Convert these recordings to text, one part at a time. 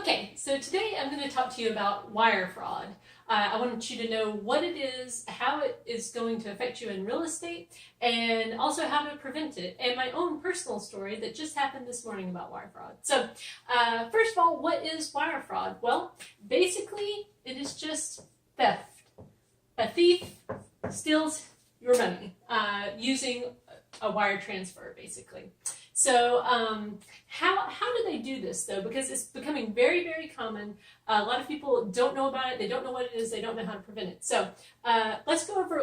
Okay, so today I'm going to talk to you about wire fraud. I want you to know what it is, how it is going to affect you in real estate, and also how to prevent it, and my own personal story that just happened this morning about wire fraud. So, first of all, what is wire fraud? Well, basically, it is just theft. A thief steals your money using a wire transfer, basically. So how do they do this, though? Because it's becoming very, very common. A lot of people don't know about it. They don't know what it is. They don't know how to prevent it. So let's go over,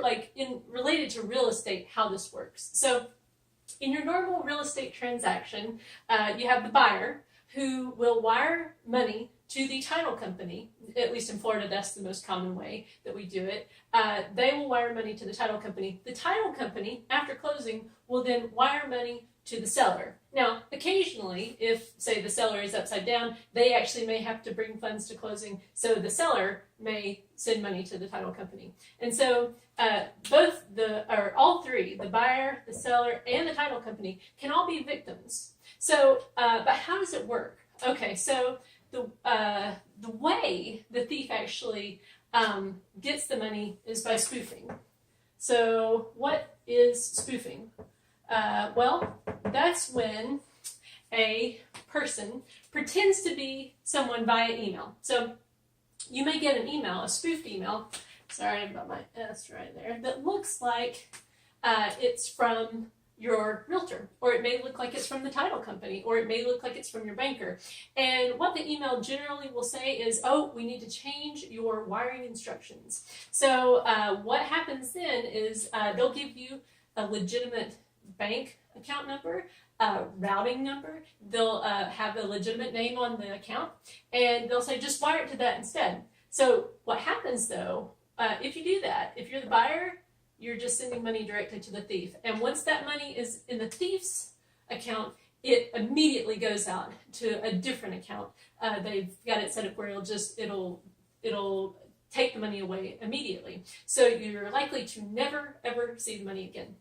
related to real estate, how this works. So in your normal real estate transaction, you have the buyer who will wire money to the title company. At least in Florida, that's the most common way that we do it. They will wire money to the title company. The title company, after closing, will then wire money to the seller. Now, occasionally, if, say, the seller is upside down, they actually may have to bring funds to closing, so the seller may send money to the title company. And so all three, the buyer, the seller, and the title company, can all be victims. So, but how does it work? Okay, so the way the thief actually gets the money is by spoofing. So what is spoofing? Well, that's when a person pretends to be someone via email. So you may get an email, a spoofed email, sorry about my S right there, that looks like it's from your realtor, or it may look like it's from the title company, or it may look like it's from your banker. And what the email generally will say is, oh, we need to change your wiring instructions. So what happens then is they'll give you a legitimate bank account number, routing number. They'll have a legitimate name on the account, and they'll say just wire it to that instead. So what happens though, if you do that, if you're the buyer, you're just sending money directly to the thief. And once that money is in the thief's account, it immediately goes out to a different account. They've got it set up where it'll take the money away immediately. So you're likely to never, ever see the money again.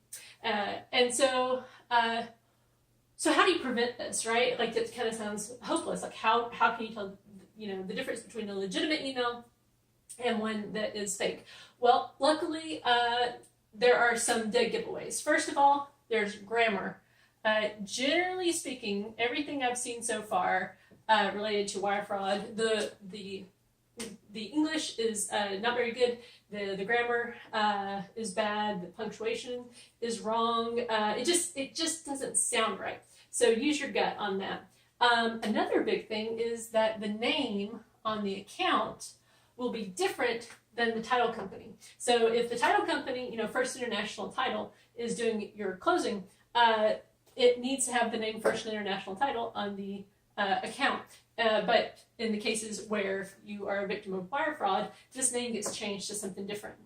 So how do you prevent this, right? Like, that kind of sounds hopeless. Like, how can you tell, the difference between a legitimate email and one that is fake? Well, luckily, there are some dead giveaways. First of all, there's grammar. Generally speaking, everything I've seen so far related to wire fraud, the English is not very good. The grammar is bad. The punctuation is wrong. It just doesn't sound right. So use your gut on that. Another big thing is that the name on the account will be different than the title company. So if the title company, First International Title, is doing your closing, it needs to have the name First International Title on the account. But in the cases where you are a victim of wire fraud, this name gets changed to something different.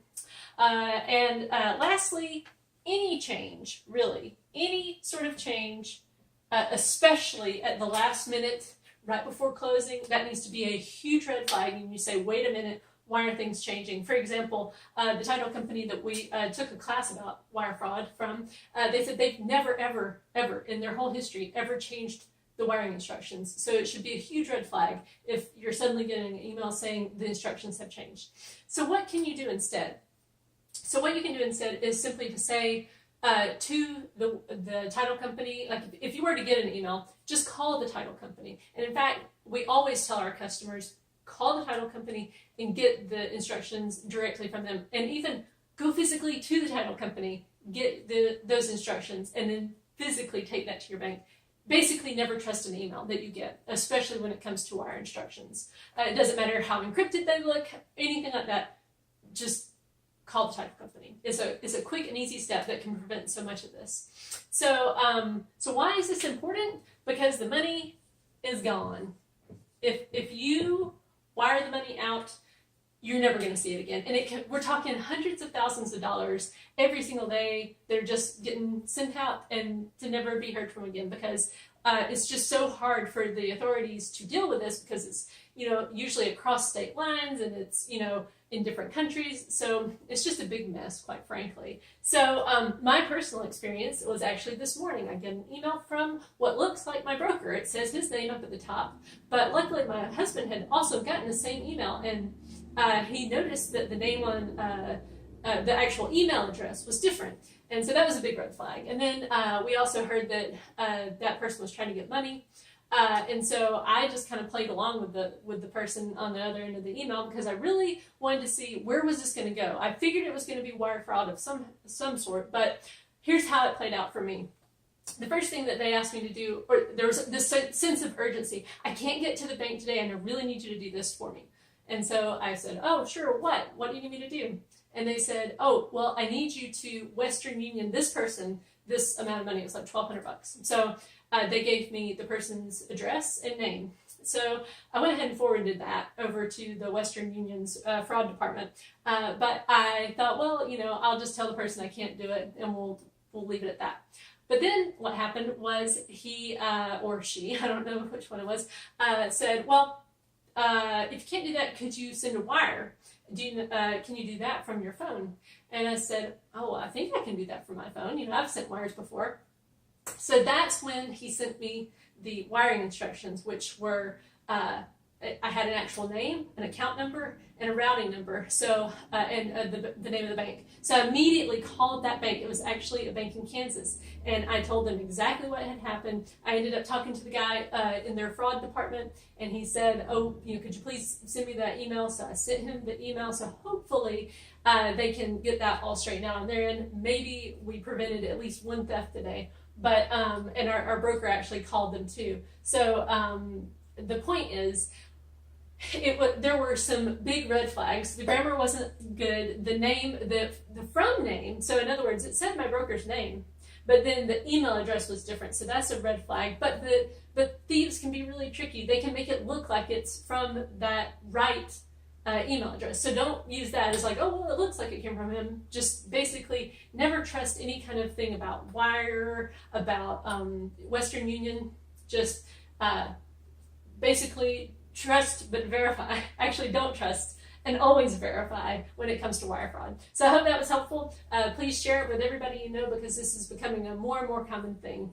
Lastly, any change, really, any sort of change, especially at the last minute, right before closing, that needs to be a huge red flag. And you say, wait a minute, why are things changing? For example, the title company that we took a class about wire fraud from, they said they've never, ever, ever in their whole history ever changed the wiring instructions. So it should be a huge red flag if you're suddenly getting an email saying the instructions have changed. So what can you do instead? So what you can do instead is simply to say to the title company, like if you were to get an email, just call the title company. And in fact, we always tell our customers, call the title company and get the instructions directly from them. And even go physically to the title company, get those instructions, and then physically take that to your bank. Basically, never trust an email that you get, especially when it comes to wire instructions. It doesn't matter how encrypted they look, anything like that. Just call the title company. It's a quick and easy step that can prevent so much of this. So why is this important? Because the money is gone. If you wire the money out, you're never going to see it again. And we're talking hundreds of thousands of dollars every single day. They're just getting sent out and to never be heard from again, because it's just so hard for the authorities to deal with this because it's, usually across state lines and it's, in different countries. So it's just a big mess, quite frankly. So my personal experience was actually this morning. I get an email from what looks like my broker. It says his name up at the top, but luckily my husband had also gotten the same email, and he noticed that the name on the actual email address was different. And so that was a big red flag. And then we also heard that that person was trying to get money. And so I just kind of played along with the person on the other end of the email because I really wanted to see where was this going to go. I figured it was going to be wire fraud of some sort, but here's how it played out for me. The first thing that they asked me to do, or there was this sense of urgency. I can't get to the bank today and I really need you to do this for me. And so I said, oh, sure, what? What do you need me to do? And they said, oh, well, I need you to Western Union this person this amount of money. It was like $1,200. So they gave me the person's address and name. So I went ahead and forwarded that over to the Western Union's fraud department. But I thought, well, I'll just tell the person I can't do it, and we'll leave it at that. But then what happened was he or she, I don't know which one it was, said, well, if you can't do that, could you send a wire? Can you do that from your phone? And I said, oh, I think I can do that from my phone. I've sent wires before. So that's when he sent me the wiring instructions, which were, I had an actual name, an account number, and a routing number, so and the name of the bank. So I immediately called that bank. It was actually a bank in Kansas, and I told them exactly what had happened. I ended up talking to the guy in their fraud department, and he said, oh, could you please send me that email? So I sent him the email, so hopefully they can get that all straightened out on their end. Maybe we prevented at least one theft today, but and our broker actually called them too. So the point is, there were some big red flags. The grammar wasn't good. The name, the from name, so in other words, it said my broker's name, but then the email address was different, so that's a red flag. But thieves can be really tricky. They can make it look like it's from that right email address. So don't use that as like, oh, well, it looks like it came from him. Just basically never trust any kind of thing about wire, about Western Union. Just basically trust but verify. Actually, don't trust and always verify when it comes to wire fraud. So I hope that was helpful. Please share it with everybody you know, because this is becoming a more and more common thing.